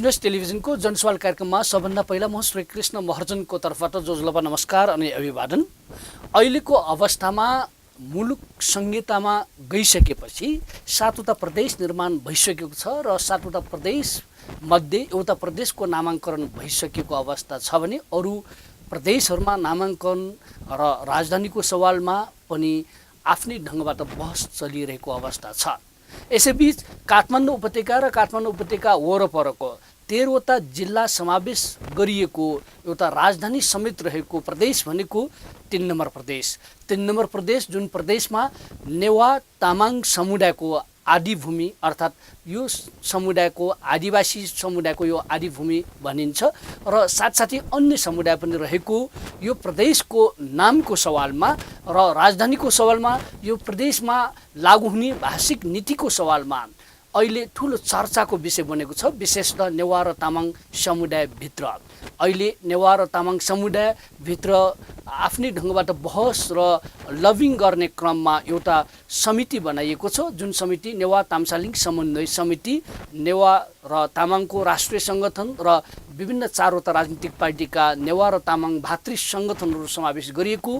Business टेलिभिजनको जनसवाल कार्यक्रममा सबभन्दा पहिला म श्री कृष्ण महर्जनको तर्फबाट जोजलपा नमस्कार अनि अभिवादन। अहिलेको अवस्थामा मुलुक संहितामा गइसकेपछि 7वटा प्रदेश निर्माण भइसकेको छ र 7वटा प्रदेश मध्ये एउटा प्रदेशको नामाङ्करण भइसकेको अवस्था छ भने अरू प्रदेशहरूमा नामाङ्कन र राजधानीको सवालमा पनि आफ्नै ढङ्गबाट बहस चलिरहेको अवस्था छ। यसैबीच काठमाडौँ उपत्यका र काठमाडौँ उपत्यका वरपरको 13वटा जिल्ला समावेश गरिएको एउटा राजधानी समेत रहेको प्रदेश भनेको 3 नम्बर प्रदेश। 3 नम्बर प्रदेश जुन प्रदेशमा नेवा तामाङ समुदायको आदिभूमि अर्थात् यो समुदायको आदिवासी समुदायको यो आदिभूमि भनिन्छ र साथसाथै अन्य समुदाय पनि रहेको यो प्रदेशको नामको सवालमा र राजधानीको सवालमा यो प्रदेशमा लागू हुने भाषिक नीतिको सवालमा अहिले ठुलो चर्चाको विषय बनेको छ। विशेषतः नेवा र तामाङ समुदायभित्र अहिले नेवा र तामाङ समुदायभित्र आफ्नै ढङ्गबाट बहस र लभिङ गर्ने क्रममा एउटा समिति बनाइएको छ, जुन समिति नेवा ताम्सालिङ समन्वय समिति, नेवा र तामाङको राष्ट्रिय सङ्गठन र विभिन्न 4वटा राजनीतिक पार्टीका नेवा र तामाङ भातृ सङ्गठनहरू समावेश गरिएको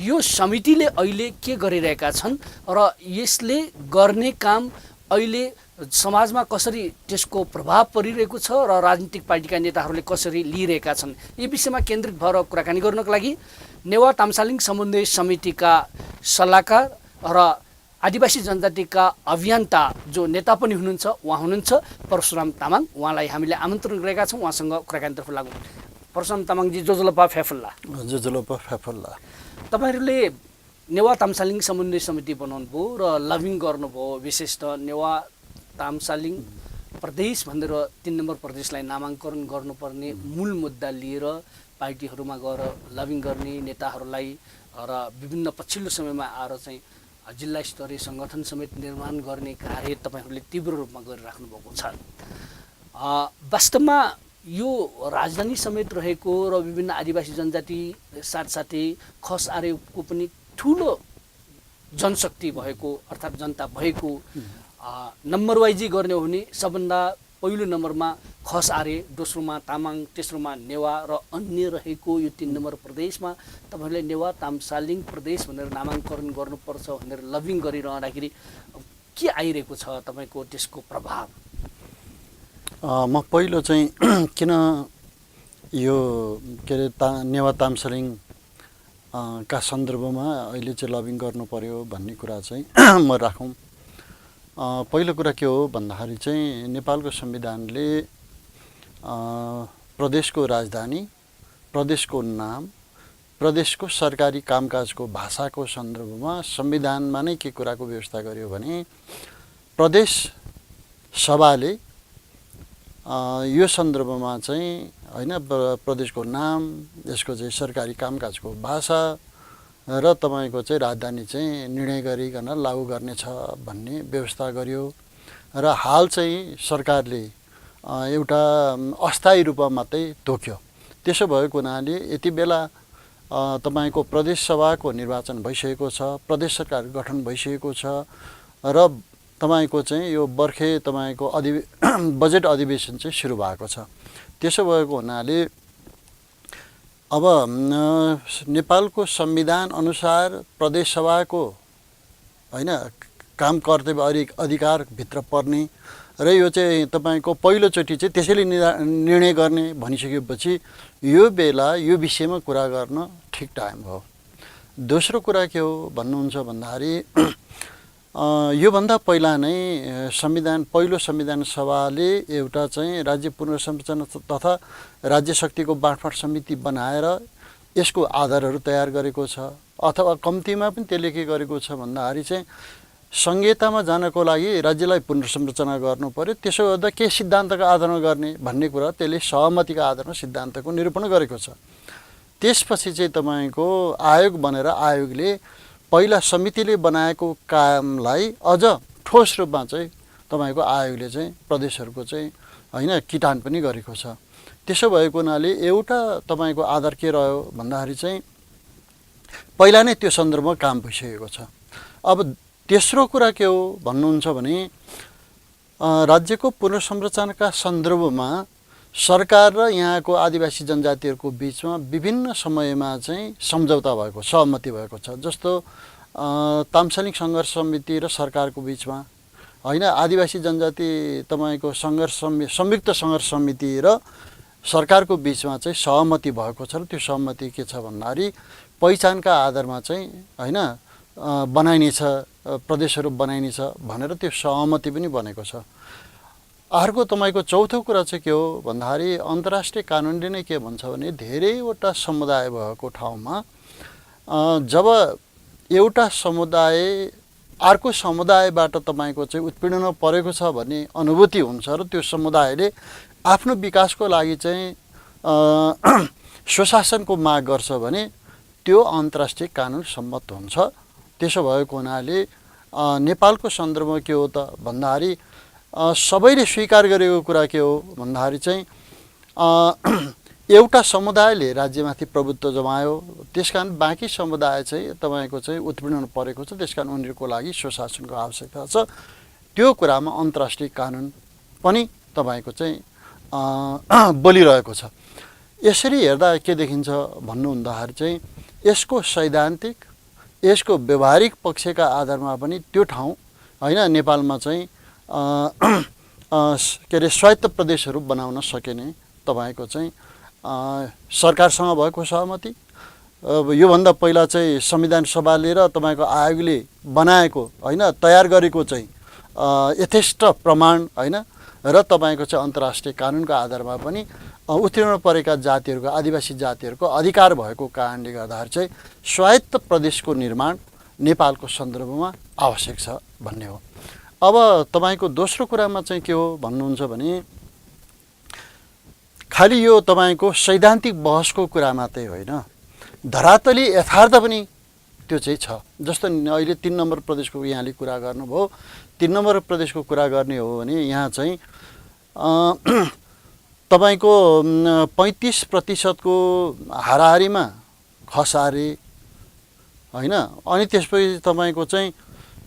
यो समितिले अहिले के गरिरहेका छन् र यसले गर्ने काम अहिले समाजमा कसरी त्यसको प्रभाव परिरहेको छ र राजनीतिक पार्टीका नेताहरूले कसरी लिइरहेका छन्, यी विषयमा केन्द्रित भएर कुराकानी गर्नको लागि नेवा ताम्सालिङ समन्वय समितिका सल्लाहकार र आदिवासी जनजातिका अभियन्ता जो नेता पनि हुनुहुन्छ उहाँ हुनुहुन्छ परशुराम तामाङ। उहाँलाई हामीले आमन्त्रण गरेका छौँ, उहाँसँग कुराकानीतर्फ लागौँ। परशुराम तामाङजी, जोजलपा फ्याफुल्ला। जोजलपा फ्याफुल्ला। तपाईँहरूले नेवा ताम्सालिङ समन्वय समिति बनाउनु भयो र लभिङ गर्नुभयो। विशेषतः नेवा ताम्सालिङ प्रदेश भनेर 3 नम्बर प्रदेशलाई नामाङ्करण गर्नुपर्ने मूल मुद्दा लिएर पार्टीहरूमा गएर लभिङ गर्ने, नेताहरूलाई र विभिन्न पछिल्लो समयमा आएर चाहिँ जिल्ला स्तरीय सङ्गठन समेत निर्माण गर्ने कार्य तपाईँहरूले तीव्र रूपमा गरिराख्नु भएको छ। वास्तवमा यो राजधानी समेत रहेको र विभिन्न आदिवासी जनजाति साथसाथै खस आर्यको पनि ठुलो जनशक्ति भएको अर्थात् जनता भएको नम्बर वाइजै गर्ने हो भने सबभन्दा पहिलो नम्बरमा खस आर्य, दोस्रोमा तामाङ, तेस्रोमा नेवा र अन्य रहेको यो 3 नम्बर प्रदेशमा तपाईँहरूले नेवा ताम्सालिङ प्रदेश भनेर नामाङ्करण गर्नुपर्छ भनेर लभिङ गरिरहँदाखेरि के आइरहेको छ तपाईँको त्यसको प्रभाव? म पहिलो चाहिँ किन यो के अरे नेवा ताम्सालिङ का सन्दर्भमा अहिले चाहिँ लभिङ गर्नु पर्यो भन्ने कुरा चाहिँ म राखौँ। पहिलो कुरा के हो भन्दाखेरि चाहिँ नेपालको संविधानले प्रदेशको राजधानी, प्रदेशको नाम, प्रदेशको सरकारी कामकाजको भाषाको सन्दर्भमा संविधानमा नै के कुराको व्यवस्था गर्यो भने प्रदेश सभाले यो सन्दर्भमा चाहिँ हैन प्रदेशको नाम, यसको चाहिँ सरकारी कामकाजको भाषा र तपाईँको चाहिँ राजधानी चाहिँ निर्णय गरिकन लागू गर्नेछ भन्ने व्यवस्था गर्यो र हाल चाहिँ सरकारले एउटा अस्थायी रूपमा मात्रै तोक्यो। त्यसो भएको हुनाले यति बेला तपाईँको प्रदेश सभाको निर्वाचन भइसकेको छ, प्रदेश सरकार गठन भइसकेको छ र तपाईँको चाहिँ यो बर्खे तपाईँको बजेट अधिवेशन चाहिँ सुरु भएको छ। त्यसो भएको हुनाले अब नेपालको संविधान अनुसार प्रदेश सभाको हैन काम कर्तव्य अधिकारभित्र पर्ने र यो चाहिँ तपाईँको पहिलोचोटि चाहिँ त्यसैले निर्णय गर्ने भनिसकेपछि यो बेला यो विषयमा कुरा गर्न ठिक टाइम हो। दोस्रो कुरा के हो भन्नुहुन्छ भन्दाखेरि योभन्दा पहिला नै पहिलो संविधान सभाले एउटा चाहिँ राज्य पुनर्संरचना तथा राज्य शक्तिको बाँडफाँड समिति बनाएर यसको आधारहरू तयार गरेको छ, अथवा कम्तीमा पनि त्यसले के गरेको छ भन्दाखेरि चाहिँ संहितामा जानको लागि राज्यलाई पुनर्संरचना गर्नु पर्यो, त्यसो गर्दा के सिद्धान्तको आधारमा गर्ने भन्ने कुरा त्यसले सहमतिका आधारमा सिद्धान्तको निरूपण गरेको छ। त्यसपछि चाहिँ तपाईँको आयोग बनेर आयोगले पहिला समितिले बनाएको कामलाई अझ ठोस रूपमा चाहिँ तपाईँको आयोगले चाहिँ प्रदेशहरूको चाहिँ हैन किटान पनि गरेको छ। त्यसो भएको हुनाले एउटा तपाईँको आधार के रह्यो भन्दाखेरि चाहिँ पहिला नै त्यो सन्दर्भमा काम भइसकेको छ। अब तेस्रो कुरा के हो भन्नुहुन्छ भने राज्यको पुनर्संरचनाका सन्दर्भमा सरकार र यहाँको आदिवासी जनजातिहरूको बिचमा विभिन्न समयमा चाहिँ सम्झौता भएको, सहमति भएको छ। जस्तो ताम्सालिङ सङ्घर्ष समिति र सरकारको बिचमा होइन, आदिवासी जनजाति तपाईँको संयुक्त सङ्घर्ष समिति र सरकारको बिचमा चाहिँ सहमति भएको छ। र त्यो सहमति के छ भन्दाखेरि पहिचानका आधारमा चाहिँ होइन बनाइनेछ, प्रदेशहरू बनाइनेछ भनेर त्यो सहमति पनि बनेको छ। अर्को तपाईँको चौथो कुरा चाहिँ के हो भन्दाखेरि अन्तर्राष्ट्रिय कानुनले नै के भन्छ भने धेरैवटा समुदाय भएको ठाउँमा जब एउटा समुदाय अर्को समुदायबाट तपाईँको चाहिँ उत्पीडनमा परेको छ भन्ने अनुभूति हुन्छ र त्यो समुदायले आफ्नो विकासको लागि चाहिँ स्वशासनको माग गर्छ भने त्यो अन्तर्राष्ट्रिय कानुन सम्मत हुन्छ। त्यसो भएको हुनाले नेपालको सन्दर्भमा के हो त भन्दाखेरि सबैले स्वीकार गरेको कुरा के हो भन्दाखेरि चाहिँ एउटा समुदायले राज्यमाथि प्रभुत्व जमायो, त्यसकारण बाँकी समुदाय चाहिँ तपाईँको चाहिँ उत्पीडन परेको छ, त्यसकारण उनीहरूको लागि स्वशासनको आवश्यकता छ। त्यो कुरामा अन्तर्राष्ट्रिय कानुन पनि तपाईँको चाहिँ बोलिरहेको छ। यसरी हेर्दा के देखिन्छ भन्नुहुँदाखेरि चाहिँ यसको सैद्धान्तिक, यसको व्यवहारिक पक्षका आधारमा पनि त्यो ठाउँ होइन नेपालमा चाहिँ के अरे स्वायत्त प्रदेशहरू बनाउन सकिने तपाईँको चाहिँ सरकारसँग भएको सहमति। अब योभन्दा पहिला चाहिँ संविधान सभाले र तपाईँको आयोगले बनाएको होइन तयार गरेको चाहिँ यथेष्ट प्रमाण होइन र तपाईँको चाहिँ अन्तर्राष्ट्रिय कानुनको आधारमा पनि उत्तीर्ण परेका जातिहरूको, आदिवासी जातिहरूको अधिकार भएको कारणले गर्दाखेरि चाहिँ स्वायत्त प्रदेशको निर्माण नेपालको सन्दर्भमा आवश्यक छ भन्ने हो। अब तपाईँको दोस्रो कुरामा चाहिँ के हो भन्नुहुन्छ भने खालि यो तपाईँको सैद्धान्तिक बहसको कुरा मात्रै होइन, धरातली यथार्थ पनि त्यो चाहिँ छ। जस्तो अहिले 3 नम्बर प्रदेशको यहाँले कुरा गर्नुभयो, 3 नम्बर प्रदेशको कुरा गर्ने हो भने यहाँ चाहिँ तपाईँको 35%को हाराहारीमा खसारे होइन, अनि त्यसपछि तपाईँको चाहिँ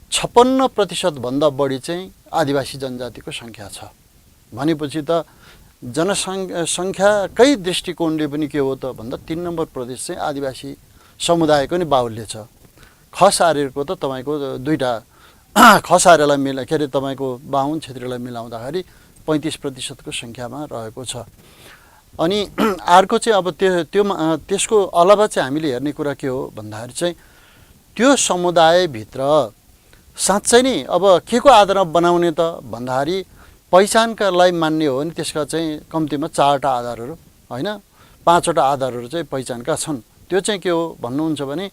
56% भन्दा बढी चाहिँ आदिवासी जनजातिको सङ्ख्या छ भनेपछि त जनसङ्ख्याकै दृष्टिकोणले पनि के हो त भन्दा 3 नम्बर प्रदेश चाहिँ आदिवासी समुदायको नै बाहुल्य छ। खसारेको त तपाईँको दुईटा खसारेलाई के अरे तपाईँको बाहुन क्षेत्रीलाई मिलाउँदाखेरि 35%को सङ्ख्यामा रहेको छ। अनि अर्को चाहिँ अब त्यसको अलावा चाहिँ हामीले हेर्ने कुरा के हो भन्दाखेरि चाहिँ त्यो समुदायभित्र साँच्चै नै अब के को आधारमा बनाउने त भन्दाखेरि पहिचानका लागि मान्ने हो भने त्यसका चाहिँ कम्तीमा 4वटा आधारहरू होइन 5वटा आधारहरू चाहिँ पहिचानका छन्। त्यो चाहिँ के हो भन्नुहुन्छ भने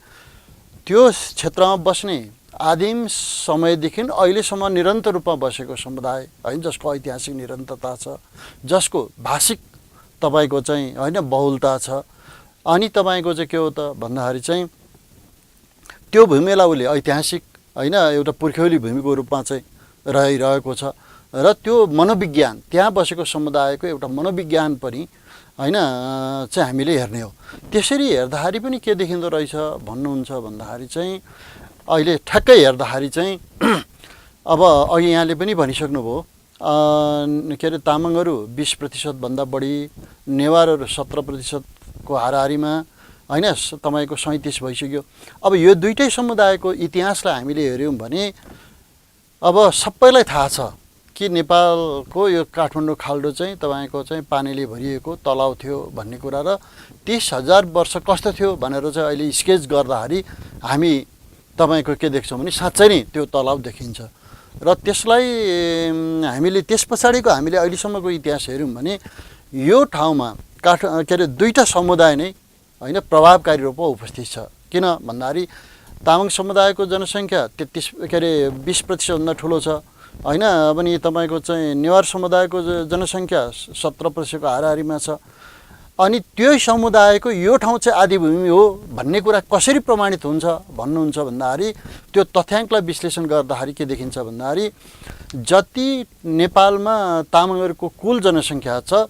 त्यो क्षेत्रमा बस्ने आदिम समयदेखि अहिलेसम्म निरन्तर रूपमा बसेको समुदाय होइन, जसको ऐतिहासिक निरन्तरता छ, जसको भाषिक तपाईँको चाहिँ होइन बहुलता छ। अनि तपाईँको चाहिँ के हो त भन्दाखेरि चाहिँ त्यो भूमिलाई उसले ऐतिहासिक होइन एउटा पुर्ख्यौली भूमिको रूपमा चाहिँ रहिरहेको छ र त्यो मनोविज्ञान त्यहाँ बसेको समुदायको एउटा मनोविज्ञान पनि होइन चाहिँ हामीले हेर्ने हो। त्यसरी हेर्दाखेरि पनि के देखिँदो रहेछ भन्नुहुन्छ भन्दाखेरि चाहिँ अहिले ठ्याक्कै हेर्दाखेरि चाहिँ अब अघि यहाँले पनि भनिसक्नुभयो के अरे तामाङहरू 20% भन्दा बढी, नेवारहरू 17%को हाराहारीमा होइन तपाईँको 37 भइसक्यो। अब यो दुईटै समुदायको इतिहासलाई हामीले हेऱ्यौँ भने अब सबैलाई थाहा छ कि नेपालको यो काठमाडौँ खाल्डो चाहिँ तपाईँको चाहिँ पानीले भरिएको तलाउ थियो भन्ने कुरा र 30,000 वर्ष कस्तो थियो भनेर चाहिँ अहिले स्केच गर्दाखेरि हामी तपाईँको के देख्छौँ भने साँच्चै नै त्यो तलाउ देखिन्छ। र त्यसलाई हामीले त्यस पछाडिको हामीले अहिलेसम्मको इतिहास हेऱ्यौँ भने यो ठाउँमा के अरे दुईटा समुदाय नै होइन प्रभावकारी रूपमा उपस्थित छ। किन भन्दाखेरि तामाङ समुदायको जनसङ्ख्या 20% भन्दा ठुलो छ होइन, अनि तपाईँको चाहिँ नेवार समुदायको जनसङ्ख्या 17% को हाराहारीमा छ। अनि त्यो समुदायको यो ठाउँ चाहिँ आदिभूमि हो भन्ने कुरा कसरी प्रमाणित हुन्छ भन्नुहुन्छ भन्दाखेरि त्यो तथ्याङ्कलाई विश्लेषण गर्दाखेरि के देखिन्छ भन्दाखेरि जति नेपालमा तामाङहरूको कुल जनसङ्ख्या छ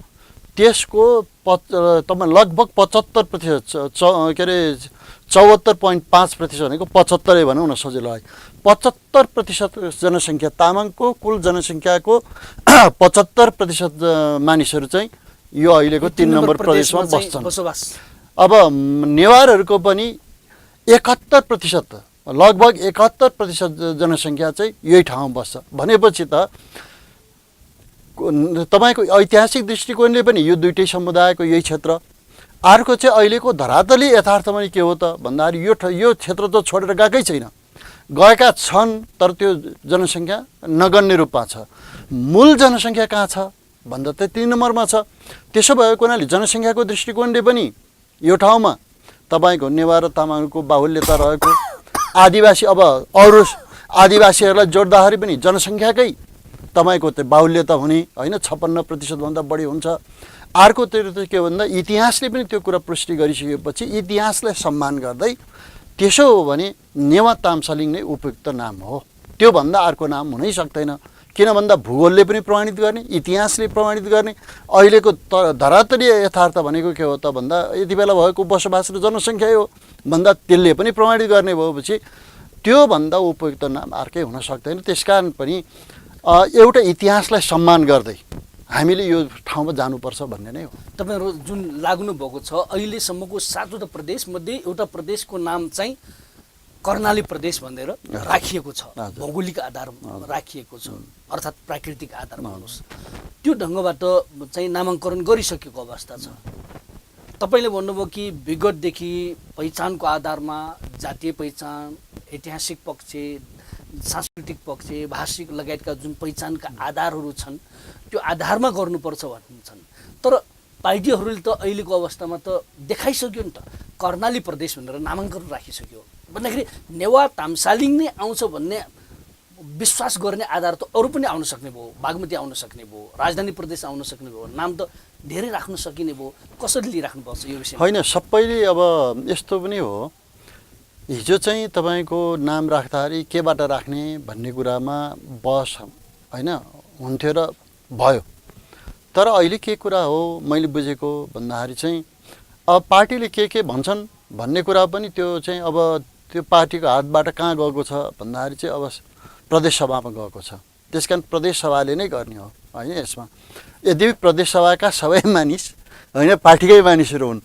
त्यसको लगभग 75% के अरे 74.5% भनेको 75 भनौँ न सजिलोलाई 75% जनसङ्ख्या तामाङको कुल जनसङ्ख्याको 75% मानिसहरू चाहिँ यो अहिलेको 3 नम्बर प्रदेशमा चाहिँ बस्छन्। बसोबास। अब नेवारहरूको पनि 71%, लगभग 71% जनसङ्ख्या चाहिँ यही ठाउँमा बस्छ भनेपछि त तपाईँको ऐतिहासिक दृष्टिकोणले पनि यो दुईटै समुदायको यही क्षेत्र। अर्को चाहिँ अहिलेको धरातली यथार्थमा के हो त भन्दाखेरि यो क्षेत्र त छोडेर गएकै छैन, गएका छन् तर त्यो जनसङ्ख्या नगण्य रूपमा छ। मूल जनसङ्ख्या कहाँ छ भन्दा त 3 नम्बरमा छ। त्यसो भएको हुनाले जनसङ्ख्याको दृष्टिकोणले पनि यो ठाउँमा तपाईँको नेवार र तामाङको बाहुल्यता रहेको, आदिवासी अब अरू आदिवासीहरूलाई जोड्दाखेरि पनि जनसङ्ख्याकै तपाईँको त्यो बाहुल्यता हुने होइन, 56% बढी हुन्छ। अर्कोतिर त के भन्दा इतिहासले पनि त्यो कुरा पुष्टि गरिसकेपछि इतिहासलाई सम्मान गर्दै त्यसो हो भने नेवा ताम्सालिङ नै उपयुक्त नाम हो, त्योभन्दा अर्को नाम हुनै सक्दैन। किन भन्दा भूगोलले पनि प्रमाणित गर्ने, इतिहासले प्रमाणित गर्ने, अहिलेको धरातलीय यथार्थ भनेको के हो त भन्दा यति बेला भएको बसोबास र जनसङ्ख्या हो भन्दा त्यसले पनि प्रमाणित गर्ने भएपछि त्योभन्दा उपयुक्त नाम अर्कै हुन सक्दैन। त्यसकारण पनि एउटा इतिहासलाई सम्मान गर्दै हामीले यो ठाउँमा जानुपर्छ भन्ने नै हो। तपाईँहरू जुन लाग्नु भएको छ अहिलेसम्मको 7वटा प्रदेशमध्ये एउटा प्रदेशको नाम चाहिँ कर्णाली प्रदेश भनेर राखिएको छ, भौगोलिक आधारमा राखिएको छ, अर्थात् प्राकृतिक आधारमा भन्नुहोस्, त्यो ढङ्गबाट चाहिँ नामाङ्करण गरिसकेको अवस्था छ। तपाईँले भन्नुभयो कि विगतदेखि पहिचानको आधारमा जातीय पहिचान, ऐतिहासिक पक्ष, सांस्कृतिक पक्ष, भाषिक लगायतका जुन पहिचानका आधारहरू छन् त्यो आधारमा गर्नुपर्छ भन्छन्। तर पार्टीहरूले त अहिलेको अवस्थामा त देखाइसक्यो नि त, कर्णाली प्रदेश भनेर नामाङ्कन राखिसक्यो भन्दाखेरि नेवा ताम्सालिङ नै आउँछ भन्ने विश्वास गर्ने आधार त अरू पनि आउन सक्ने भयो, बागमती आउन सक्ने भयो, राजधानी प्रदेश आउन सक्ने भयो, नाम त धेरै राख्न सकिने भयो। कसरी लिइराख्नुपर्छ यो विषयमा? होइन, सबैले अब यस्तो पनि हो, हिजो चाहिँ तपाईँको नाम राख्दाखेरि केबाट राख्ने भन्ने कुरामा बहस होइन हुन्थ्यो र भयो। तर अहिले के कुरा हो मैले बुझेको भन्दाखेरि चाहिँ अब पार्टीले के भन्छन् भन्ने कुरा पनि त्यो चाहिँ अब त्यो पार्टीको हातबाट कहाँ गएको छ भन्दाखेरि चाहिँ अब प्रदेश सभामा गएको छ। त्यसकारण प्रदेश सभाले नै गर्ने हो होइन। यसमा यद्यपि प्रदेश सभाका सबै मानिस होइन पार्टीकै मानिसहरू हुन्,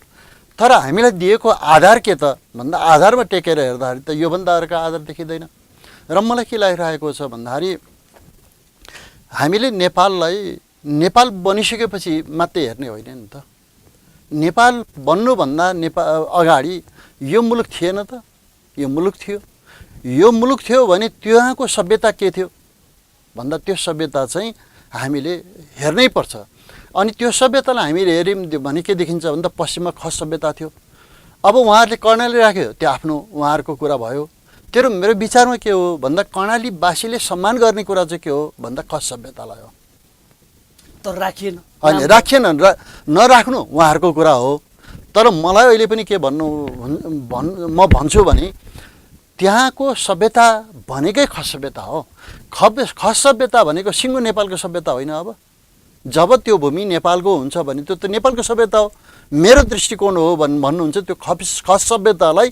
तर हामीलाई दिएको आधार के त भन्दा आधारमा टेकेर हेर्दाखेरि त योभन्दा अर्को आधार देखिँदैन। र मलाई के लागिरहेको छ भन्दाखेरि हामीले नेपाल बनिसकेपछि मात्रै हेर्ने होइन नि त। नेपाल बन्नुभन्दा अगाडि यो मुलुक थिएन त, यो मुलुक थियो। यो मुलुक थियो भने त्यहाँको सभ्यता के थियो भन्दा त्यो सभ्यता चाहिँ हामीले हेर्नै पर्छ। अनि त्यो सभ्यतालाई हामीले हेऱ्यौँ भने के देखिन्छ भन्दा पश्चिममा खस सभ्यता थियो। अब उहाँहरूले कर्णाली राख्यो, त्यो आफ्नो उहाँहरूको कुरा भयो। तर मेरो विचारमा के हो भन्दा कर्णालीवासीले सम्मान गर्ने कुरा चाहिँ के हो भन्दा खस सभ्यतालाई हो। तर राखिएन, होइन राखिएन, नराख्नु उहाँहरूको कुरा हो। तर मलाई अहिले पनि के म भन्छु भने त्यहाँको सभ्यता भनेकै खस सभ्यता हो। खस सभ्यता भनेको सिङ्गो नेपालको सभ्यता होइन। अब जब त्यो भूमि नेपालको हुन्छ भने त्यो त नेपालको सभ्यता हो। मेरो दृष्टिकोण हो भन्नुहुन्छ त्यो खस सभ्यतालाई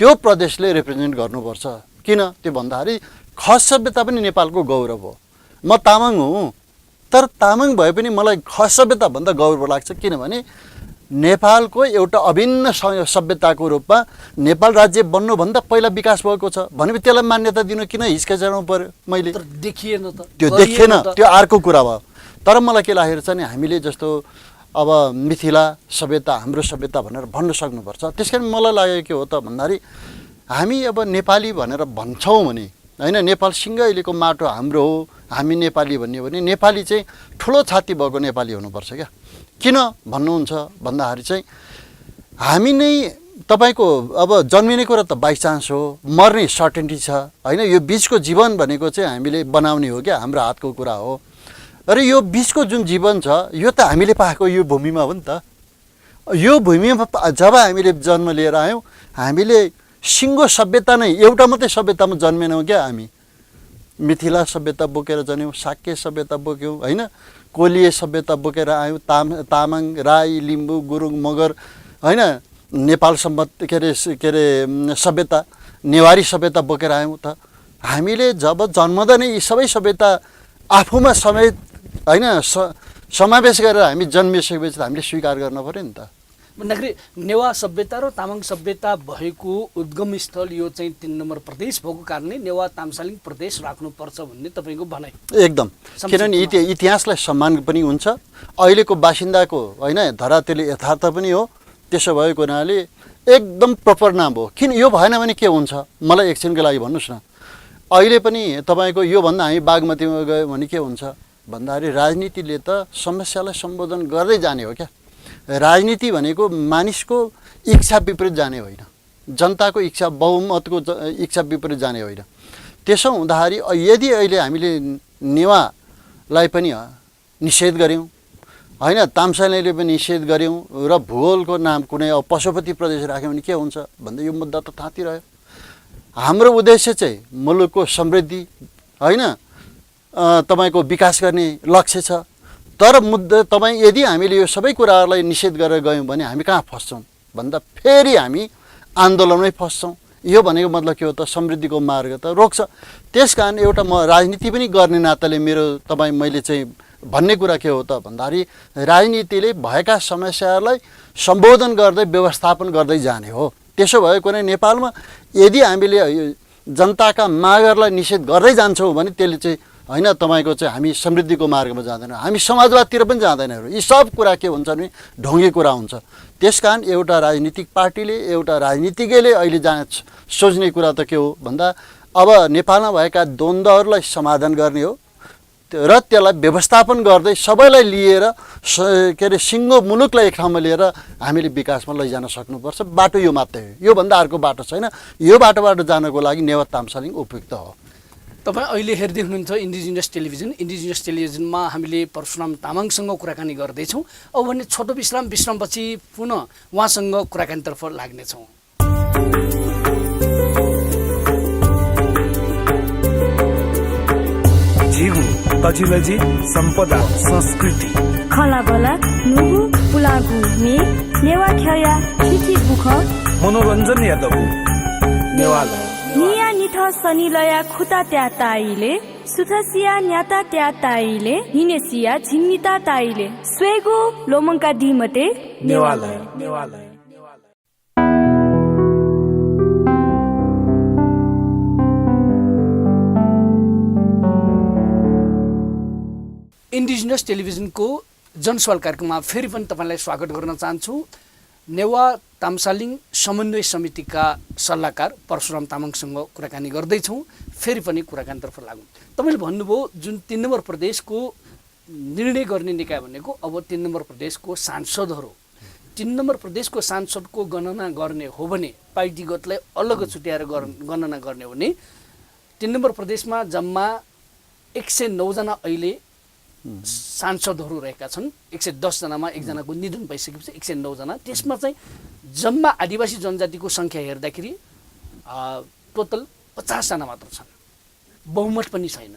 त्यो प्रदेशले रिप्रेजेन्ट गर्नुपर्छ। किन त्यो भन्दाखेरि खस सभ्यता पनि नेपालको गौरव हो। म तामाङ हुँ, तर तामाङ भए पनि मलाई खस सभ्यता भन्दा गौरव लाग्छ। किनभने नेपालको एउटा अभिन्न सभ्यताको रूपमा नेपाल राज्य बन्नुभन्दा पहिला विकास भएको छ भनेपछि त्यसलाई मान्यता दिनु किन हिचकिचाउनु पर्यो मैले? तर देखिएन त, त्यो देखिएन, त्यो अर्को कुरा भयो। तर मलाई के लागेको छ नि हामीले जस्तो अब मिथिला सभ्यता हाम्रो सभ्यता भनेर भन्न सक्नुपर्छ। त्यसकारण मलाई लागेको के हो त भन्दाखेरि हामी अब नेपाली भनेर भन्छौँ भने होइन, नेपाल सिङ्गै अहिलेको माटो हाम्रो हो, हामी नेपाली भन्यो भने नेपाली चाहिँ ठुलो छाती भएको नेपाली हुनुपर्छ क्या। किन भन्नुहुन्छ भन्दाखेरि चाहिँ हामी नै तपाईँको अब जन्मिने कुरा त बाई चान्स हो, मर्ने सर्टेन्टी छ होइन। यो बिचको जीवन भनेको चाहिँ हामीले बनाउने हो क्या, हाम्रो हातको कुरा हो। र यो बिचको जुन जीवन छ यो त हामीले पाएको यो भूमिमा हो नि त। यो भूमिमा जब हामीले जन्म लिएर आयौँ हामीले सिङ्गो सभ्यता नै एउटा मात्रै सभ्यतामा जन्मेनौँ क्या। हामी मिथिला सभ्यता बोकेर जन्यौँ, साक्य सभ्यता बोक्यौँ होइन, कोलीय सभ्यता बोकेर आयौँ, तामाङ, राई, लिम्बू, गुरुङ, मगर होइन, नेपालसम्म के अरे सभ्यता नेवारी सभ्यता बोकेर आयौँ। त हामीले जब जन्मदा नै यी सबै सभ्यता आफूमा समेत होइन समावेश गरेर हामी जन्मिसकेपछि त हामीले स्वीकार गर्न पऱ्यो नि त। भन्दाखेरि नेवा सभ्यता र तामाङ सभ्यता भएको उद्गम स्थल यो चाहिँ 3 नम्बर प्रदेश भएको कारणले नेवा तामसालिङ प्रदेश राख्नुपर्छ भन्ने तपाईँको भनाइ। एकदम, किनभने इतिहासलाई सम्मान पनि हुन्छ, अहिलेको बासिन्दाको होइन धरातली यथार्थ पनि हो। त्यसो भएको हुनाले एकदम प्रपर नाम हो। किन यो भएन भने के हुन्छ मलाई एकछिनको लागि भन्नुहोस् न। अहिले पनि तपाईँको योभन्दा हामी बागमतीमा गयो भने के हुन्छ भन्दाखेरि राजनीतिले त समस्यालाई सम्बोधन गर्दै जाने हो क्या। राजनीति भनेको मानिसको इच्छा विपरीत जाने होइन, जनताको इच्छा बहुमतको इच्छा विपरीत जाने होइन। त्यसो हुँदाखेरि यदि अहिले हामीले नेवालाई पनि निषेध गऱ्यौँ होइन, तामसालिङले पनि निषेध गऱ्यौँ र भूगोलको नाम कुनै अब पशुपति प्रदेश राख्यौँ भने के हुन्छ भन्दा यो मुद्दा त थाँतिरह्यो। हाम्रो उद्देश्य चाहिँ मुलुकको समृद्धि होइन तपाईँको विकास गर्ने लक्ष्य छ। तर मुद्दा तपाईँ यदि हामीले यो सबै कुराहरूलाई निषेध गरेर गयौँ भने हामी कहाँ फस्छौँ भन्दा फेरि हामी आन्दोलनमै फस्छौँ। यो भनेको मतलब के हो त समृद्धिको मार्ग त रोक्छ। त्यस कारण एउटा म राजनीति पनि गर्ने नाताले मैले चाहिँ भन्ने कुरा के हो त भन्दाखेरि राजनीतिले भएका समस्याहरूलाई सम्बोधन गर्दै व्यवस्थापन गर्दै जाने हो। त्यसो भएको नै नेपालमा यदि हामीले जनताका मागहरूलाई निषेध गर्दै जान्छौँ भने त्यसले चाहिँ होइन तपाईँको चाहिँ हामी समृद्धिको मार्गमा जाँदैनौँ, हामी समाजवादतिर पनि जाँदैनौँ। यी सब कुरा के हुन्छ भने ढोङ्गे कुरा हुन्छ। त्यसकारण एउटा राजनीतिक पार्टीले एउटा राजनीतिज्ञले अहिले सोच्ने कुरा त के हो भन्दा अब नेपालमा भएका द्वन्द्वहरूलाई समाधान गर्ने हो र त्यसलाई व्यवस्थापन गर्दै सबैलाई लिएर के अरे सिङ्गो मुलुकलाई एक ठाउँमा लिएर हामीले विकासमा लैजान सक्नुपर्छ। बाटो यो मात्रै हो, योभन्दा अर्को बाटो छैन। यो बाटोबाट जानको लागि नेवा तामसालिङ उपयुक्त हो। तपाईँ अहिले हेर्दै हुनुहुन्छ इन्डिजिनियस टेलिभिजन। इन्डिजिनियस टेलिभिजनमा हामीले परशुराम तामाङसँग कुराकानी गर्दैछौँ। अब भने छोटो विश्रामपछि पुनः उहाँसँग कुराकानीतर्फ लाग्नेछौँ। जीवु तजिलजी सम्पदा संस्कृति खलाबला नुगु पुलागु मे नेवा खया छिछि बुख मनोरञ्जन यादव नेवाला निया निथ सनिलया खुता त्या ताइले सुथसिया न्याता त्या ताइले हिनेसिया झिङ्निता ताइले स्वेगु लोमङ्का दिमते नेवाला इन्डिजिनियस टेलिभिजनको जनसवाल कार्यक्रममा फेरि पनि तपाईँलाई स्वागत गर्न चाहन्छु। नेवा तामसालिङ समन्वय समितिका सल्लाहकार परशुराम तामाङसँग कुराकानी गर्दैछौँ। फेरि पनि कुराकानीतर्फ लागौँ। तपाईँले भन्नुभयो जुन 3 नम्बर प्रदेशको निर्णय गर्ने निकाय भनेको अब 3 नम्बर प्रदेशको सांसदहरू, 3 नम्बर प्रदेशको सांसदको गणना गर्ने हो भने पार्टीगतलाई अलग छुट्याएर गणना गर्ने हो भने 3 नम्बर प्रदेशमा जम्मा 109 जना अहिले सांसदहरू रहेका छन्। 110 जनामा एकजनाको निधन भइसकेपछि 109 जना। त्यसमा चाहिँ जम्मा आदिवासी जनजातिको सङ्ख्या हेर्दाखेरि टोटल 50 जना मात्र छन्, बहुमत पनि छैन।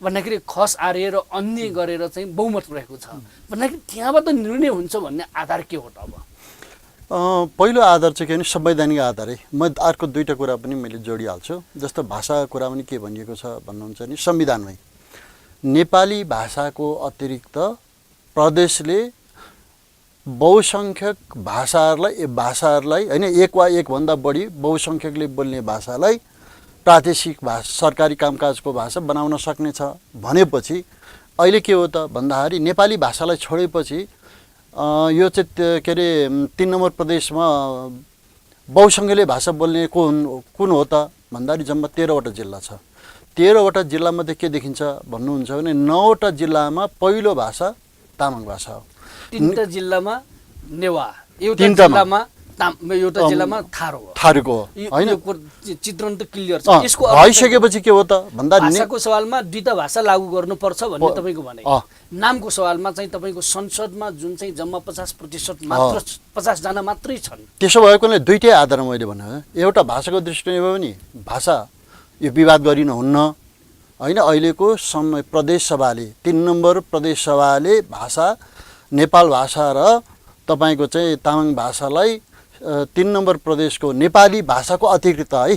भन्दाखेरि खस आर्य र अन्य गरेर चाहिँ बहुमत रहेको छ भन्दाखेरि त्यहाँबाट निर्णय हुन्छ भन्ने आधार के हो त? अब पहिलो आधार चाहिँ के भने संवैधानिक आधारै। म अर्को दुईवटा कुरा पनि मैले जोडिहाल्छु। जस्तो भाषाको कुरा पनि के भनिएको छ भन्नुहुन्छ नि संविधानमै नेपाली भाषाको अतिरिक्त प्रदेशले बहुसङ्ख्यक भाषाहरूलाई होइन एक वा एकभन्दा बढी बहुसङ्ख्यकले बोल्ने भाषालाई प्रादेशिक भाषा सरकारी कामकाजको भाषा बनाउन सक्नेछ भनेपछि अहिले के हो त भन्दाखेरि नेपाली भाषालाई छोडेपछि यो चाहिँ के अरे 3 नम्बर प्रदेशमा बहुसङ्ख्यले भाषा बोल्ने कुन हो त भन्दाखेरि जम्मा 13वटा जिल्ला छ। 13वटा जिल्लामध्ये के देखिन्छ भन्नुहुन्छ भने 9वटा जिल्लामा पहिलो भाषा तामाङ भाषा हो। 3 जिल्लामा नेवा, एउटा जिल्लामा थारूको होइन। चित्रण त क्लियर छ। यसको भइसकेपछि के हो त भन्दा भाषाको सवालमा दुईटा भाषा लागू गर्नुपर्छ भन्ने तपाईँको भनाइ। नामको सवालमा चाहिँ तपाईँको संसदमा जुन चाहिँ जम्मा 50% मात्र 50 जना मात्रै छन्। त्यसो भएकोले दुईटै आधारमा मैले भने एउटा भाषाको दृष्टिले भयो भने भाषा यो विवाद गरिनुहुन्न होइन। अहिलेको प्रदेश सभाले 3 नम्बर प्रदेश सभाले भाषा नेपाल भाषा र तपाईँको चाहिँ तामाङ भाषालाई 3 नम्बर प्रदेशको नेपाली भाषाको अतिरिक्त है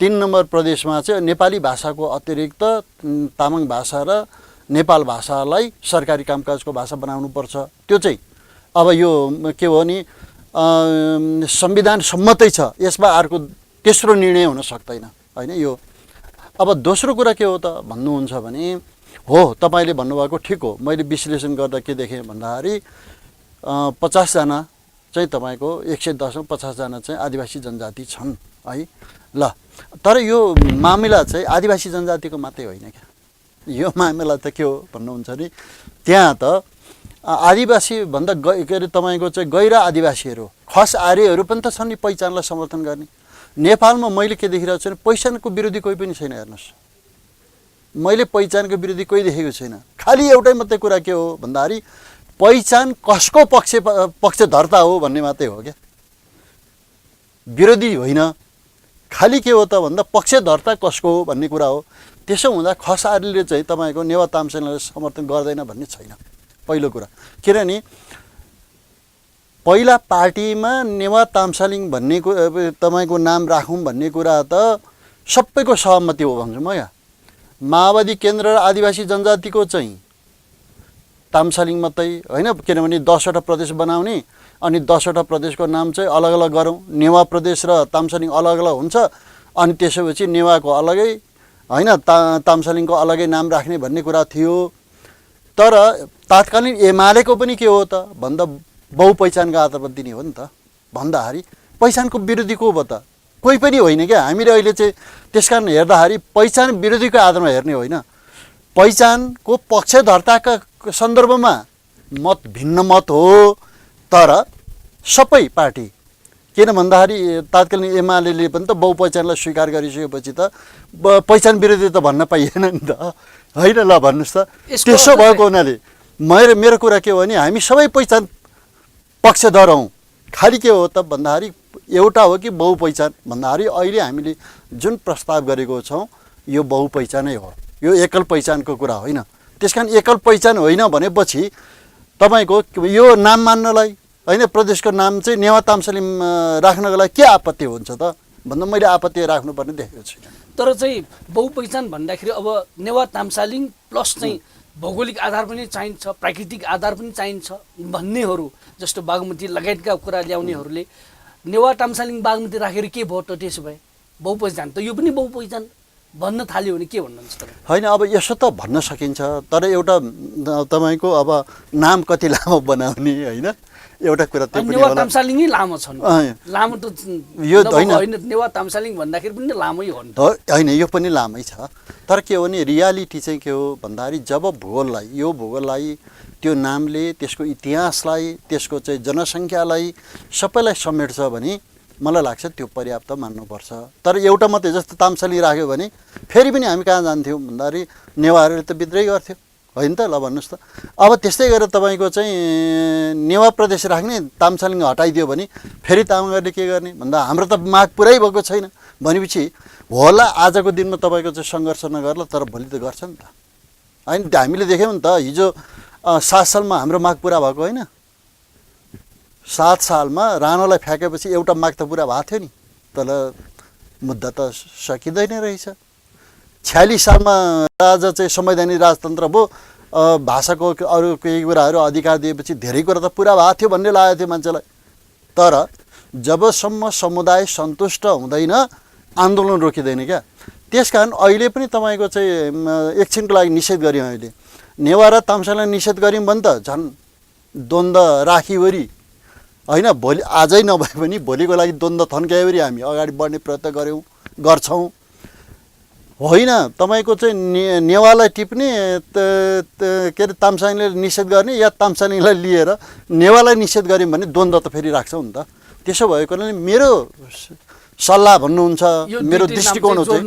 3 नम्बर प्रदेशमा चाहिँ नेपाली भाषाको अतिरिक्त तामाङ भाषा र नेपाल भाषालाई सरकारी कामकाजको भाषा बनाउनुपर्छ। त्यो चाहिँ अब यो के हो नि संविधान सम्मतै छ, यसमा अर्को तेस्रो निर्णय हुन सक्दैन होइन। यो अब दोस्रो कुरा के हो त भन्नुहुन्छ भने हो तपाईँले भन्नुभएको ठिक हो। मैले विश्लेषण गर्दा के देखेँ भन्दाखेरि 50 जना चाहिँ तपाईँको 110 मा 50 जना चाहिँ आदिवासी जनजाति छन् है। ल तर यो मामिला चाहिँ आदिवासी जनजातिको मात्रै होइन क्या। यो मामिला त के हो भन्नुहुन्छ नि त्यहाँ त आदिवासी भन्दा के अरे तपाईँको चाहिँ गैर आदिवासीहरू खस आर्यहरू पनि त छन् नि पहिचानलाई समर्थन गर्ने। नेपालमा मैले के देखिरहेको छु भने पहिचानको विरोधी कोही पनि छैन। हेर्नुहोस् मैले पहिचानको विरोधी कोही देखेको छैन। खालि एउटै मात्रै कुरा के हो भन्दाखेरि पहिचान कसको पक्षधर्ता हो भन्ने मात्रै हो क्या, विरोधी होइन। खालि के हो त भन्दा पक्षधर्ता कसको हो भन्ने कुरा हो। त्यसो हुँदा खस आर्यले चाहिँ तपाईँको नेवा ताम्सालिङलाई समर्थन गर्दैन भन्ने छैन पहिलो कुरा। किनभने पहिला पार्टीमा नेवा ताम्सालिङ भन्ने तपाईँको नाम राखौँ भन्ने कुरा त सबैको सहमति हो भन्छु म। यहाँ माओवादी केन्द्र र आदिवासी जनजातिको चाहिँ ताम्सालिङ मात्रै होइन, किनभने 10वटा प्रदेश बनाउने अनि 10वटा प्रदेशको नाम चाहिँ अलग अलग गरौँ। नेवा प्रदेश र ताम्सालिङ अलग अलग हुन्छ अनि त्यसपछि नेवाको अलगै होइन ताम्सालिङको अलगै नाम राख्ने भन्ने कुरा थियो। तर तात्कालीन एमालेको पनि के हो त भन्दा बहुपहिचानको आधारमा दिने हो नि त भन्दाखेरि पहिचानको विरोधी को भयो त? कोही पनि होइन क्या। हामीले अहिले चाहिँ त्यस कारण हेर्दाखेरि पहिचान विरोधीको आधारमा हेर्ने होइन, पहिचानको पक्षधर्ताका सन्दर्भमा मत भिन्न मत हो। तर सबै पार्टी किन भन्दाखेरि तात्कालीन एमाले पनि त बहुपहिचानलाई स्वीकार गरिसकेपछि त पहिचान विरोधी त भन्न पाइएन नि त होइन। ल भन्नुहोस् त त्यसो भएको हुनाले मेरो कुरा के हो भने हामी सबै पहिचान पक्षधर हौँ। खालि के हो त भन्दाखेरि एउटा हो कि बहुपहिचान भन्दाखेरि अहिले हामीले जुन प्रस्ताव गरेको छौँ यो बहुपहिचानै हो, यो एकल पहिचानको कुरा होइन। त्यसकारण एकल पहिचान होइन भनेपछि तपाईँको यो नाम मान्नलाई होइन प्रदेशको नाम चाहिँ नेवा ताम्सालिङ राख्नको लागि के आपत्ति हुन्छ त भन्दा मैले आपत्ति राख्नुपर्ने देखेको छु। तर चाहिँ बहुपहिचान भन्दाखेरि अब नेवा ताम्सालिङ प्लस चाहिँ भौगोलिक आधार पनि चाहिन्छ, प्राकृतिक आधार पनि चाहिन्छ भन्नेहरू जस्तो बागमती लगायतका कुरा ल्याउनेहरूले नेवा ताम्सालिङ बागमती राखेर के भयो त? त्यसो भए बहुपहिचान त यो पनि बहुपहिचान भन्न थाल्यो भने के भन्नुहुन्छ तपाईँ? होइन अब यसो त भन्न सकिन्छ, तर एउटा तपाईँको अब नाम कति लामो बनाउने होइन एउटा कुरा त्यो पनि नेवा ताम्सालिङै लामो छ नि। लामो त यो होइन, नेवा ताम्सालिङ भन्दाखेरि पनि लामै हो नि त। होइन यो पनि लामै छ। तर के हो भने रियालिटी चाहिँ के हो भन्दाखेरि जब भूगोललाई यो भूगोललाई त्यो नामले त्यसको इतिहासलाई त्यसको चाहिँ जनसङ्ख्यालाई सबैलाई समेट्छ भने मलाई लाग्छ त्यो पर्याप्त मान्नुपर्छ। तर एउटा मात्रै जस्तो ताम्सालिङ राख्यो भने फेरि पनि हामी कहाँ जान्थ्यौँ भन्दाखेरि नेवारहरूले त विद्रोही गर्थ्यो होइन त। ल भन्नुहोस् त अब त्यस्तै गरेर तपाईँको चाहिँ नेवा प्रदेश राख्ने ताम्सालिङ हटाइदियो भने फेरि तामाङहरूले के गर्ने भन्दा हाम्रो त माग पुरै भएको छैन भनेपछि होला आजको दिनमा तपाईँको चाहिँ सङ्घर्ष नगर्ला तर भोलि त गर्छ नि त होइन। हामीले देख्यौँ नि त हिजो 7 सालमा हाम्रो माग पुरा भएको होइन। 7 सालमा राणालाई फ्याँकेपछि एउटा माग त पुरा भएको थियो नि, तर मुद्दा त सकिँदैन रहेछ। 46 सालमा राजा चाहिँ संवैधानिक राजतन्त्र भयो, भाषाको अरू केही कुराहरू अधिकार दिएपछि धेरै कुरा त पुरा भएको थियो भन्ने लागेको थियो मान्छेलाई। तर जबसम्म समुदाय सन्तुष्ट हुँदैन आन्दोलन रोकिँदैन क्या। त्यस कारण अहिले पनि तपाईँको चाहिँ एकछिनको लागि निषेध गऱ्यौँ। अहिले नेवा र ताम्सालिङलाई निषेध गऱ्यौँ भने त झन् द्वन्द्व राखीवरी होइन, भोलि आजै नभए पनि भोलिको लागि द्वन्द्व थन्काइवरी हामी अगाडि बढ्ने प्रयत्न गर्छौँ होइन। तपाईँको चाहिँ नेवालाई टिप्ने के अरे ताम्सालिङले निषेध गर्ने या ताम्सालिङलाई लिएर नेवालाई निषेध गऱ्यौँ भने द्वन्द्व त फेरि राख्छौँ नि त। त्यसो भएकोले मेरो सल्लाह भन्नुहुन्छ, मेरो दृष्टिकोण हो चाहिँ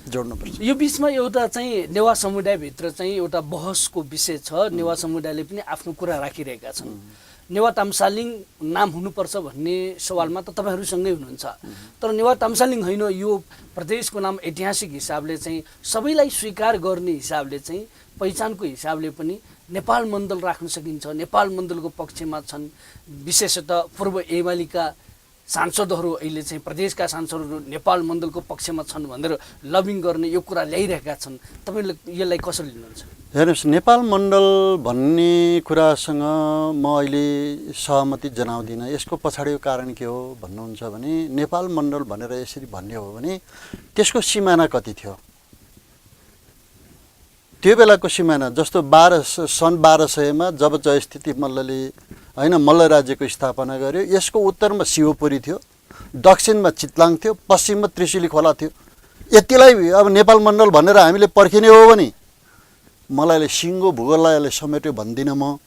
जोड्नुपर्छ। यो बिचमा एउटा चाहिँ नेवा समुदायभित्र चाहिँ एउटा बहसको विषय छ। नेवा समुदायले पनि आफ्नो कुरा राखिरहेका छन्। नेवा ताम्सालिङ नाम हुनुपर्छ भन्ने सवालमा त तपाईँहरूसँगै हुनुहुन्छ। तर नेवा ताम्सालिङ होइन, यो प्रदेशको नाम ऐतिहासिक हिसाबले चाहिँ सबैलाई स्वीकार गर्ने हिसाबले चाहिँ पहिचानको हिसाबले पनि नेपाल मण्डल राख्न सकिन्छ। नेपाल मण्डलको पक्षमा छन् विशेषतः पूर्व एमालेका सांसदहरू अहिले चाहिँ प्रदेशका सांसदहरू नेपाल मण्डलको पक्षमा छन् भनेर लबिङ गर्ने यो कुरा ल्याइरहेका छन्, तपाईँले यसलाई कसरी लिनुहुन्छ? हेर्नुहोस्, नेपाल मण्डल भन्ने कुरासँग म अहिले सहमति जनाउँदिनँ। यसको पछाडिको कारण के हो भन्नुहुन्छ भने, नेपाल मण्डल भनेर यसरी भन्ने हो भने त्यसको सिमाना कति थियो? त्यो बेलाको सिमाना जस्तो सन् 1200 जब जयस्थिति मल्लले मल्ल राज्यको स्थापना गर्यो, यसको उत्तरमा शिवपुरी थियो, दक्षिणमा चितलाङ थियो, पश्चिममा त्रिशुली खोला थियो। यतिलाई अब नेपाल मण्डल भनेर हामीले पर्खिने हो भने मलाई सिङ्गो भूगोललाई समेट्यो भन्दिनँ म।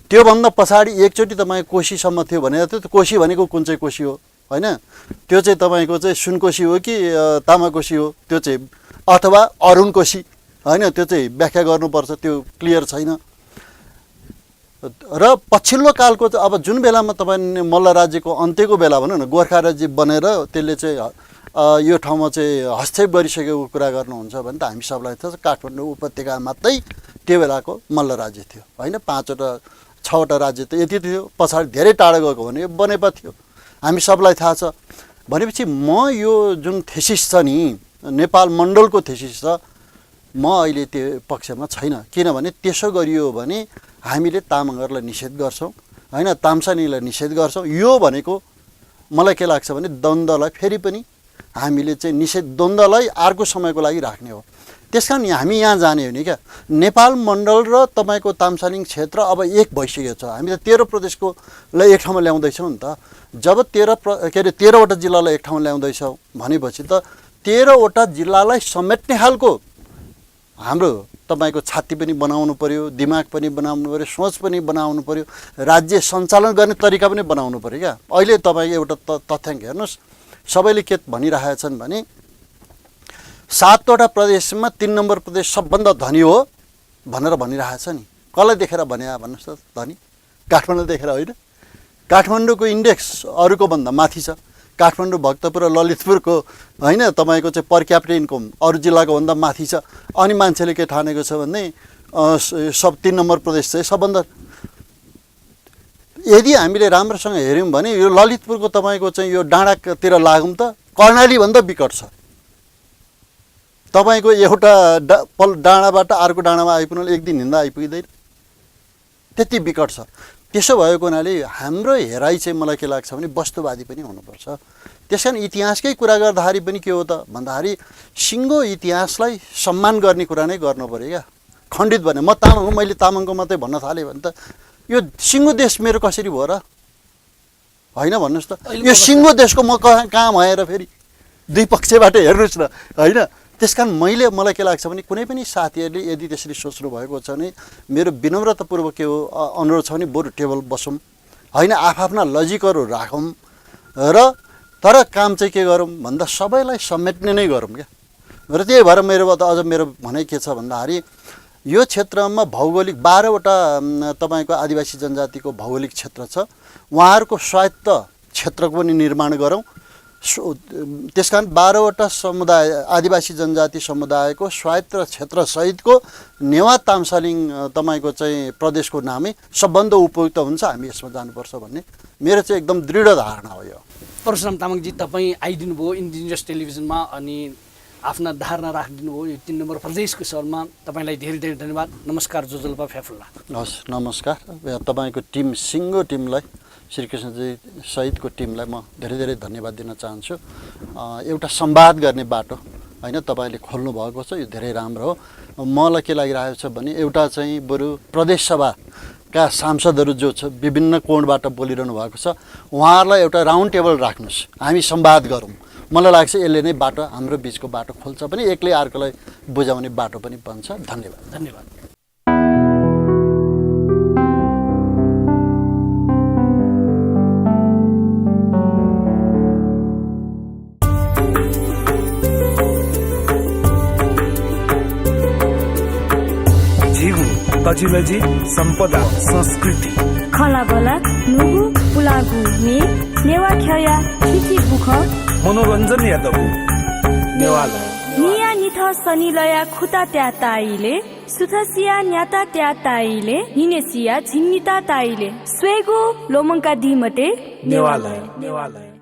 त्योभन्दा पछाडि एकचोटि तपाईँ कोशीसम्म थियो भने त्यो कोशी भनेको कुन चाहिँ कोशी हो होइन? त्यो चाहिँ तपाईँको चाहिँ सुनकोशी हो कि तामाकोशी हो, त्यो चाहिँ अथवा अरुण कोशी होइन, त्यो चाहिँ व्याख्या गर्नुपर्छ, त्यो क्लियर छैन। र पछिल्लो कालको अब जुन बेलामा तपाईँ मल्ल राज्यको अन्त्यको बेला भनौँ न, गोर्खा राज्य बनेर त्यसले चाहिँ यो ठाउँमा चाहिँ हस्तक्षेप गरिसकेको कुरा गर्नुहुन्छ भने त हामी सबलाई थाहा छ, काठमाडौँ उपत्यका मात्रै त्यो बेलाको मल्ल राज्य थियो होइन। 5-6वटा राज्य त यति थियो, पछाडि धेरै टाढा गएको भने बनेपा थियो, हामी सबलाई थाहा छ। भनेपछि म यो जुन थेसिस छ नि, नेपाल मण्डलको थेसिस छ, म अहिले त्यो पक्षमा छैन। किनभने त्यसो गरियो भने हामीले तामाङहरूलाई निषेध गर्छौँ होइन, ताम्सानीलाई निषेध गर्छौँ। यो भनेको मलाई के लाग्छ भने द्वन्द्वलाई फेरि पनि हामीले चाहिँ निषेध, द्वन्द्वलाई अर्को समयको लागि राख्ने हो। त्यस कारण हामी यहाँ जाने हो नि क्या, नेपाल मण्डल र तपाईँको ताम्सालिङ क्षेत्र अब एक भइसकेको छ। हामी त 13 प्रदेशकोलाई एक ठाउँमा ल्याउँदैछौँ नि त। जब 13वटा जिल्लालाई एक ठाउँमा ल्याउँदैछौँ भनेपछि त 13वटा जिल्लालाई समेट्ने खालको हाम्रो तपाईँको छाती पनि बनाउनु पर्यो, दिमाग पनि बनाउनु पर्यो, सोच पनि बनाउनु पर्यो, राज्य सञ्चालन गर्ने तरिका पनि बनाउनु पर्यो क्या। अहिले तपाईँ एउटा तथ्याङ्क हेर्नुहोस्, सबैले के भनिरहेछन् भने 7वटा प्रदेशमा 3 नम्बर प्रदेश सबभन्दा धनी हो भनेर भनिरहेछ नि। कसलाई देखेर भने भन्नुहोस् त धनी? काठमाडौँ देखेर होइन। काठमाडौँको इन्डेक्स अरूको भन्दा माथि छ। काठमाडौँ, भक्तपुर र ललितपुरको होइन तपाईँको चाहिँ पर क्यापिटा इन्कम अरू जिल्लाको भन्दा माथि छ। अनि मान्छेले के ठानेको छ भने सब 3 नम्बर प्रदेश चाहिँ सबभन्दा। यदि हामीले राम्रोसँग हेऱ्यौँ भने यो ललितपुरको तपाईँको चाहिँ यो डाँडातिर लागौँ त कर्णालीभन्दा विकट छ। तपाईँको एउटा डाँडाबाट अर्को डाँडामा आइपुग्नु एक दिन हिँड्दा आइपुग्दैन, त्यति विकट छ। त्यसो भएको हुनाले हाम्रो हेराइ चाहिँ मलाई के लाग्छ भने वस्तुवादी पनि हुनुपर्छ। त्यस कारण इतिहासकै कुरा गर्दाखेरि पनि के हो त भन्दाखेरि सिङ्गो इतिहासलाई सम्मान गर्ने कुरा नै गर्नु पऱ्यो क्या। खण्डित भने म तामाङ हो, मैले तामाङको मात्रै भन्न थालेँ भने त यो सिङ्गो देश मेरो कसरी भयो र होइन भन्नुहोस् त? यो सिङ्गो देशको म कहाँ भएर फेरि दुई पक्षबाट हेर्नुहोस् न होइन। त्यस कारण मलाई के लाग्छ भने कुनै पनि साथीहरूले यदि त्यसरी सोच्नु भएको छ भने मेरो विनम्रतापूर्वक के हो अनुरोध छ भने बरु टेबल बसौँ होइन, आफ्ना लजिकहरू राखौँ र तर काम चाहिँ के गरौँ भन्दा सबैलाई समेट्ने नै गरौँ क्या। र त्यही भएर अझ मेरो भनाइ के छ भन्दाखेरि यो क्षेत्रमा भौगोलिक 12वटा तपाईँको आदिवासी जनजातिको भौगोलिक क्षेत्र छ, उहाँहरूको स्वायत्त क्षेत्रको पनि निर्माण गरौँ। त्यस कारण 12वटा समुदाय आदिवासी जनजाति समुदायको स्वायत्त क्षेत्र सहितको नेवा ताम्सालिङ तपाईँको चाहिँ प्रदेशको नामै सबभन्दा उपयुक्त हुन्छ। हामी यसमा जानुपर्छ भन्ने मेरो चाहिँ एकदम दृढ धारणा हो। यो परशुराम तामाङजी, तपाईँ आइदिनु भयो इन्डिजिनियस टेलिभिजनमा अनि आफ्ना धारणा राखिदिनु भयो यो 3 नम्बर प्रदेशको सरमा। तपाईँलाई धेरै धेरै धन्यवाद। नमस्कार। जोजोल्पा फ्याफुल्ला। हस्, नमस्कार। तपाईँको टिम, सिङ्गो टिमलाई, श्रीकृष्णजी सहितको टिमलाई म धेरै धेरै धन्यवाद दिन चाहन्छु। एउटा संवाद गर्ने बाटो होइन तपाईँले खोल्नु भएको छ, यो धेरै राम्रो हो। मलाई के लागिरहेको छ भने एउटा चाहिँ बरु प्रदेश सभाका सांसदहरू जो छ विभिन्न कोणबाट बोलिरहनु भएको छ, उहाँहरूलाई एउटा राउन्ड टेबल राख्नुहोस्, हामी संवाद गरौँ। मलाई लाग्छ यसले नै बाटो, हाम्रो बिचको बाटो खोल्छ पनि, एकले अर्कोलाई बुझाउने बाटो पनि बन्छ। धन्यवाद। धन्यवाद। तजिलजी सम्पदा संस्कृति खलाबला नुगु पुलागु ने नेवा ख्या खिची बुख मनोरञ्जन यादव नेवालय निया निथ सनिलया खुता त्या ताइले सुथसिया न्याता त्या ताइले निनेसिया झिन्निता ताइले स्वेगो लोमङ्का दिमते नेवालय।